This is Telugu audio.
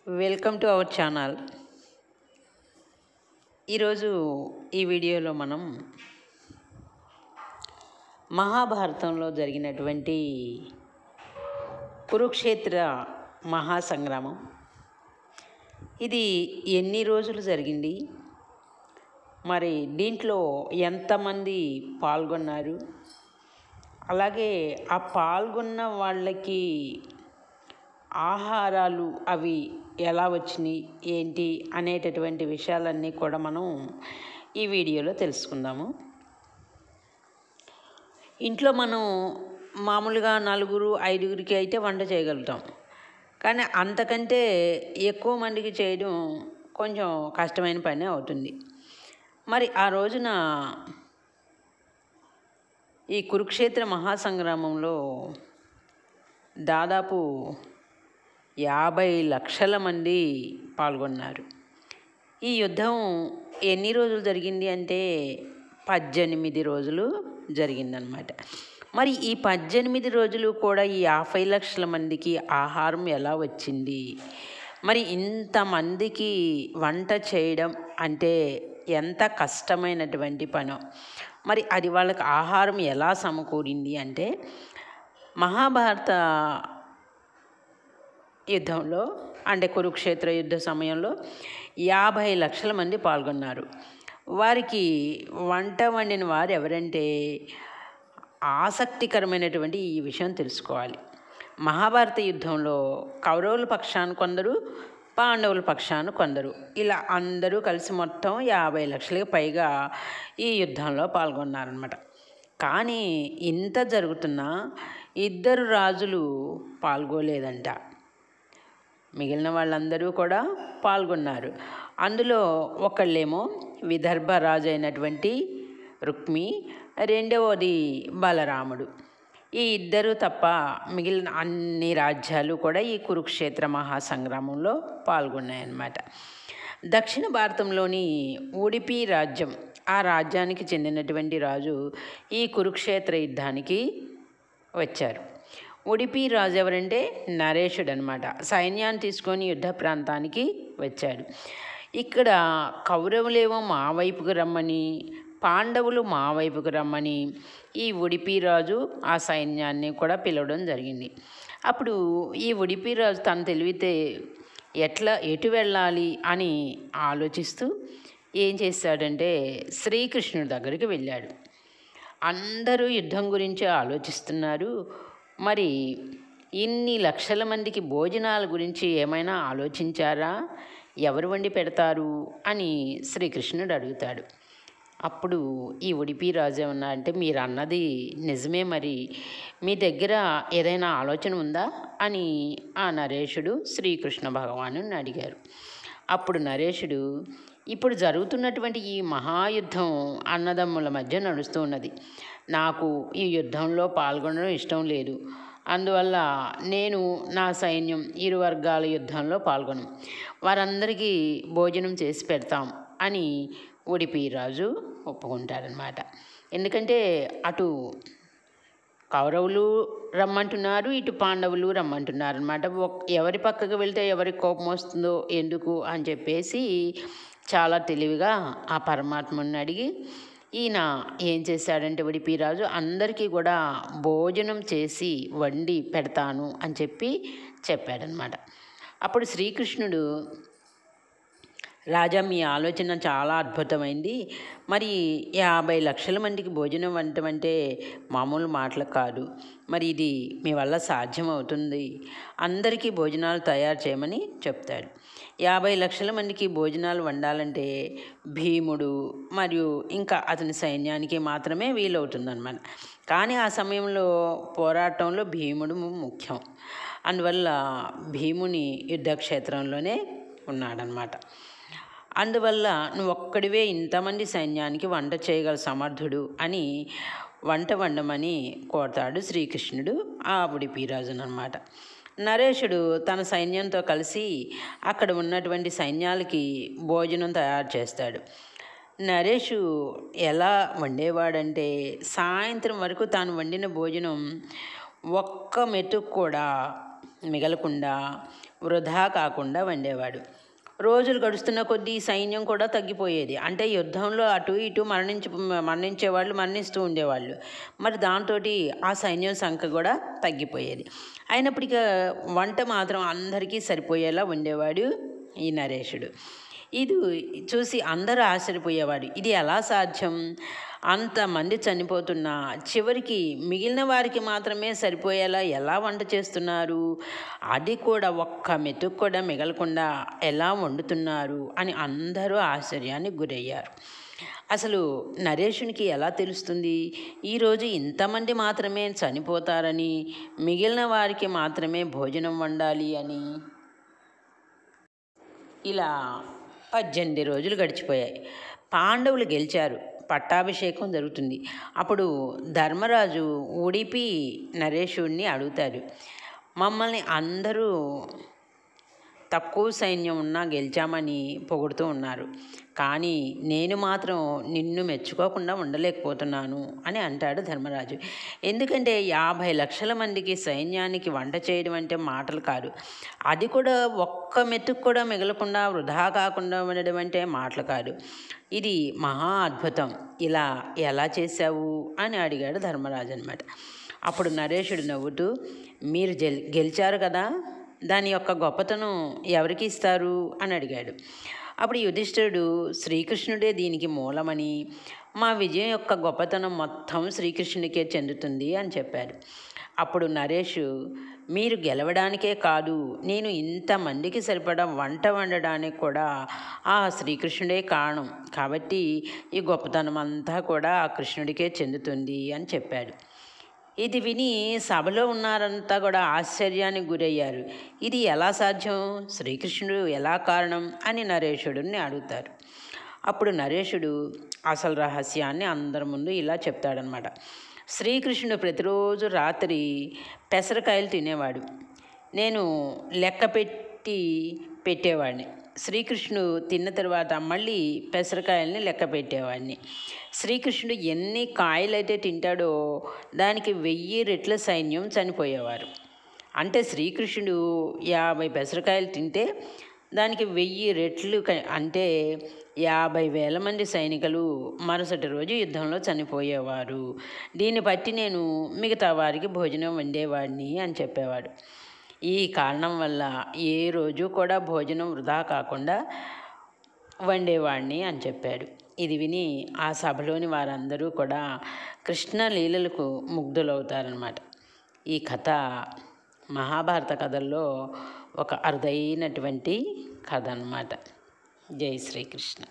Welcome to our channel. ఈరోజు ఈ వీడియోలో మనం మహాభారతంలో జరిగినటువంటి కురుక్షేత్ర మహాసంగ్రామం ఇది ఎన్ని రోజులు జరిగింది, మరి దీంట్లో ఎంతమంది పాల్గొన్నారు, అలాగే ఆ పాల్గొన్న వాళ్ళకి ఆహారాలు అవి ఎలా వచ్చినాయి ఏంటి అనేటటువంటి విషయాలన్నీ కూడా మనం ఈ వీడియోలో తెలుసుకుందాము. ఇంట్లో మనం మామూలుగా 4-5కి అయితే వంట చేయగలుగుతాం, కానీ అంతకంటే ఎక్కువ మందికి చేయడం కొంచెం కష్టమైన పని అవుతుంది. మరి ఆ రోజున ఈ కురుక్షేత్ర మహాసంగ్రామంలో దాదాపు 50 లక్షల మంది పాల్గొన్నారు. ఈ యుద్ధం ఎన్ని రోజులు జరిగింది అంటే 18 రోజులు జరిగిందనమాట. మరి ఈ 18 రోజులు కూడా ఈ 50 లక్షల మందికి ఆహారం ఎలా వచ్చింది, మరి ఇంతమందికి వంట చేయడం అంటే ఎంత కష్టమైనటువంటి పనో, మరి అది వాళ్ళకి ఆహారం ఎలా సమకూరింది అంటే మహాభారత యుద్ధంలో అంటే కురుక్షేత్ర యుద్ధ సమయంలో 50 లక్షల మంది పాల్గొన్నారు. వారికి వంట వండిన వారు ఎవరంటే ఆసక్తికరమైనటువంటి ఈ విషయం తెలుసుకోవాలి. మహాభారత యుద్ధంలో కౌరవుల పక్షాన కొందరు, పాండవుల పక్షాన కొందరు, ఇలా అందరూ కలిసి మొత్తం 50 లక్షలకు పైగా ఈ యుద్ధంలో పాల్గొన్నారన్నమాట. కానీ ఇంత జరుగుతున్నా 2 రాజులు పాల్గొలేదంట. మిగిలిన వాళ్ళందరూ కూడా పాల్గొన్నారు. అందులో ఒకళ్ళేమో విదర్భ రాజు అయినటువంటి రుక్మి, రెండవది బలరాముడు. ఈ ఇద్దరు తప్ప మిగిలిన అన్ని రాజ్యాలు కూడా ఈ కురుక్షేత్ర మహాసంగ్రామంలో పాల్గొన్నాయన్నమాట. దక్షిణ భారతంలోని ఉడిపి రాజ్యం, ఆ రాజ్యానికి చెందినటువంటి రాజు ఈ కురుక్షేత్ర యుద్ధానికి వచ్చారు. ఉడిపి రాజు ఎవరంటే నరేషుడు అనమాట. సైన్యాన్ని తీసుకొని యుద్ధ ప్రాంతానికి వచ్చాడు. ఇక్కడ కౌరవులేమో మా వైపుకు రమ్మని, పాండవులు మా వైపుకు రమ్మని ఈ ఉడిపి రాజు ఆ సైన్యాన్ని కూడా పిలవడం జరిగింది. అప్పుడు ఈ ఉడిపి రాజు తను తెలివితే ఎటు వెళ్ళాలి అని ఆలోచిస్తూ ఏం చేశాడంటే శ్రీకృష్ణుడి దగ్గరికి వెళ్ళాడు. అందరూ యుద్ధం గురించి ఆలోచిస్తున్నారు, మరి ఇన్ని లక్షల మందికి భోజనాల గురించి ఏమైనా ఆలోచించారా, ఎవరు వండి పెడతారు అని శ్రీకృష్ణుడు అడుగుతాడు. అప్పుడు ఈ ఉడిపి రాజు ఏమన్నా అంటే మీరు అన్నది నిజమే, మరి మీ దగ్గర ఏదైనా ఆలోచన ఉందా అని ఆ నరేషుడు శ్రీకృష్ణ భగవాను అడిగారు. అప్పుడు నరేషుడు ఇప్పుడు జరుగుతున్నటువంటి ఈ మహాయుద్ధం అన్నదమ్ముల మధ్య నడుస్తూ ఉన్నది. నాకు ఈ యుద్ధంలో పాల్గొనడం ఇష్టం లేదు. అందువల్ల నేను నా సైన్యం 2 వర్గాల యుద్ధంలో పాల్గొను, వారందరికీ భోజనం చేసి పెడతాం అని ఉడిపి రాజు ఒప్పుకుంటారనమాట. ఎందుకంటే అటు కౌరవులు రమ్మంటున్నారు, ఇటు పాండవులు రమ్మంటున్నారు అనమాట. ఎవరి పక్కకు వెళ్తే ఎవరికి కోపం వస్తుందో ఎందుకు అని చెప్పేసి చాలా తెలివిగా ఆ పరమాత్మని అడిగి ఈయన ఏం చేశాడంటే ఉడిపి రాజు అందరికీ కూడా భోజనం చేసి వండి పెడతాను అని చెప్పాడనమాట. అప్పుడు శ్రీకృష్ణుడు రాజా మీ ఆలోచన చాలా అద్భుతమైంది, మరి 50 లక్షల మందికి భోజనం వండటం అంటే మామూలు మాటలు కాదు, మరి ఇది మీ వల్ల సాధ్యం అవుతుంది, అందరికీ భోజనాలు తయారు చేయమని చెప్తాడు. 50 లక్షల మందికి భోజనాలు వండాలంటే భీముడు మరియు ఇంకా అతని సైన్యానికి మాత్రమే వీలవుతుందన్నమాట. కానీ ఆ సమయంలో పోరాటంలో భీముడు ముఖ్యం, అందువల్ల భీముని యుద్ధక్షేత్రంలోనే ఉన్నాడనమాట. అందువల్ల నువ్వు ఒక్కడివే ఇంతమంది సైన్యానికి వంట చేయగల సమర్థుడు అని వంట వండమని కోరతాడు శ్రీకృష్ణుడు ఆ ఉడిపి రాజును అనమాట. నరేషుడు తన సైన్యంతో కలిసి అక్కడ ఉన్నటువంటి సైన్యాలకి భోజనం తయారు చేస్తాడు. నరేషు ఎలా వండేవాడంటే సాయంత్రం వరకు తాను వండిన భోజనం ఒక్క మెతుకు కూడా మిగలకుండా వృధా కాకుండా వండేవాడు. రోజులు గడుస్తున్న కొద్దీ సైన్యం కూడా తగ్గిపోయేది. అంటే యుద్ధంలో అటు ఇటు మరణించేవాళ్ళు మరణిస్తూ ఉండేవాళ్ళు. మరి దాంతో ఆ సైన్యం సంఖ్య కూడా తగ్గిపోయేది. అయినప్పటికీ వంట మాత్రం అందరికీ సరిపోయేలా ఉండేవాడు ఈ నరేషుడు. ఇది చూసి అందరూ ఆశ్చర్యపోయేవాడు. ఇది ఎలా సాధ్యం? అంతమంది చనిపోతున్నా చివరికి మిగిలిన వారికి మాత్రమే సరిపోయేలా ఎలా వంట చేస్తున్నారు, అది కూడా ఒక్క మెతుకు కూడా మిగలకుండా ఎలా వండుతున్నారు అని అందరూ ఆశ్చర్యానికి గురయ్యారు. అసలు నరేషునికి ఎలా తెలుస్తుంది ఈరోజు ఇంతమంది మాత్రమే చనిపోతారని, మిగిలిన వారికి మాత్రమే భోజనం వండాలి అని? ఇలా 18 రోజులు గడిచిపోయాయి. పాండవులు గెలిచారు. పట్టాభిషేకం జరుగుతుంది. అప్పుడు ధర్మరాజు ఉడిపి నరేషుడిని అడుగుతాడు, మమ్మల్ని అందరూ తక్కువ సైన్యం ఉన్నా గెలిచామని పొగుడుతూ ఉన్నారు, కానీ నేను మాత్రం నిన్ను మెచ్చుకోకుండా ఉండలేకపోతున్నాను అని అంటాడు ధర్మరాజు. ఎందుకంటే 50 లక్షల మందికి సైన్యానికి వంట చేయడం అంటే మాటలు కాదు. అది కూడా ఒక్క మెతుకు కూడా మిగలకుండా వృధా కాకుండా ఉండడం అంటే మాటలు కాదు. ఇది మహా అద్భుతం. ఇలా ఎలా చేశావు అని అడిగాడు ధర్మరాజు అనమాట. అప్పుడు నరేషుడు నవ్వుతూ, మీరు గెలిచారు కదా, దాని యొక్క గొప్పతనం ఎవరికి ఇస్తారు అని అడిగాడు. అప్పుడు యుధిష్ఠిరుడు శ్రీకృష్ణుడే దీనికి మూలమని, మా విజయం యొక్క గొప్పతనం మొత్తం శ్రీకృష్ణునికే చెందుతుంది అని చెప్పాడు. అప్పుడు నరేషు, మీరు గెలవడానికే కాదు, నేను ఇంతమందికి సరిపడా వంట వండడానికి కూడా ఆ శ్రీకృష్ణుడే కారణం, కాబట్టి ఈ గొప్పతనం అంతా కూడా ఆ కృష్ణుడికే చెందుతుంది అని చెప్పాడు. ఇది విని సభలో ఉన్నారంతా కూడా ఆశ్చర్యానికి గురయ్యారు. ఇది ఎలా సాధ్యం, శ్రీకృష్ణుడు ఎలా కారణం అని నరేషుడిని అడుగుతారు. అప్పుడు నరేషుడు అసలు రహస్యాన్ని అందరి ముందు ఇలా చెప్తాడనమాట. శ్రీకృష్ణుడు ప్రతిరోజు రాత్రి పెసరకాయలు తినేవాడు. నేను లెక్క పెట్టేవాడిని. శ్రీకృష్ణుడు తిన్న తర్వాత మళ్ళీ పెసరకాయల్ని లెక్క పెట్టేవాడిని. శ్రీకృష్ణుడు ఎన్ని కాయలైతే తింటాడో దానికి 1000 రెట్ల సైన్యం చనిపోయేవారు. అంటే శ్రీకృష్ణుడు 50 పెసరకాయలు తింటే దానికి 1000 రెట్లు అంటే 50,000 మంది సైనికులు మరుసటి రోజు యుద్ధంలో చనిపోయేవారు. దీన్ని బట్టి నేను మిగతా వారికి భోజనం వండేవాడిని అని చెప్పేవాడు. ఈ కారణం వల్ల ఏ రోజు కూడా భోజనం వృధా కాకుండా వండేవాడిని అని చెప్పాడు. ఇది విని ఆ సభలోని వారందరూ కూడా కృష్ణ లీలలకు ముగ్ధులవుతారన్నమాట. ఈ కథ మహాభారత కథల్లో ఒక అరుదైనటువంటి కథ అన్నమాట. జై శ్రీకృష్ణ.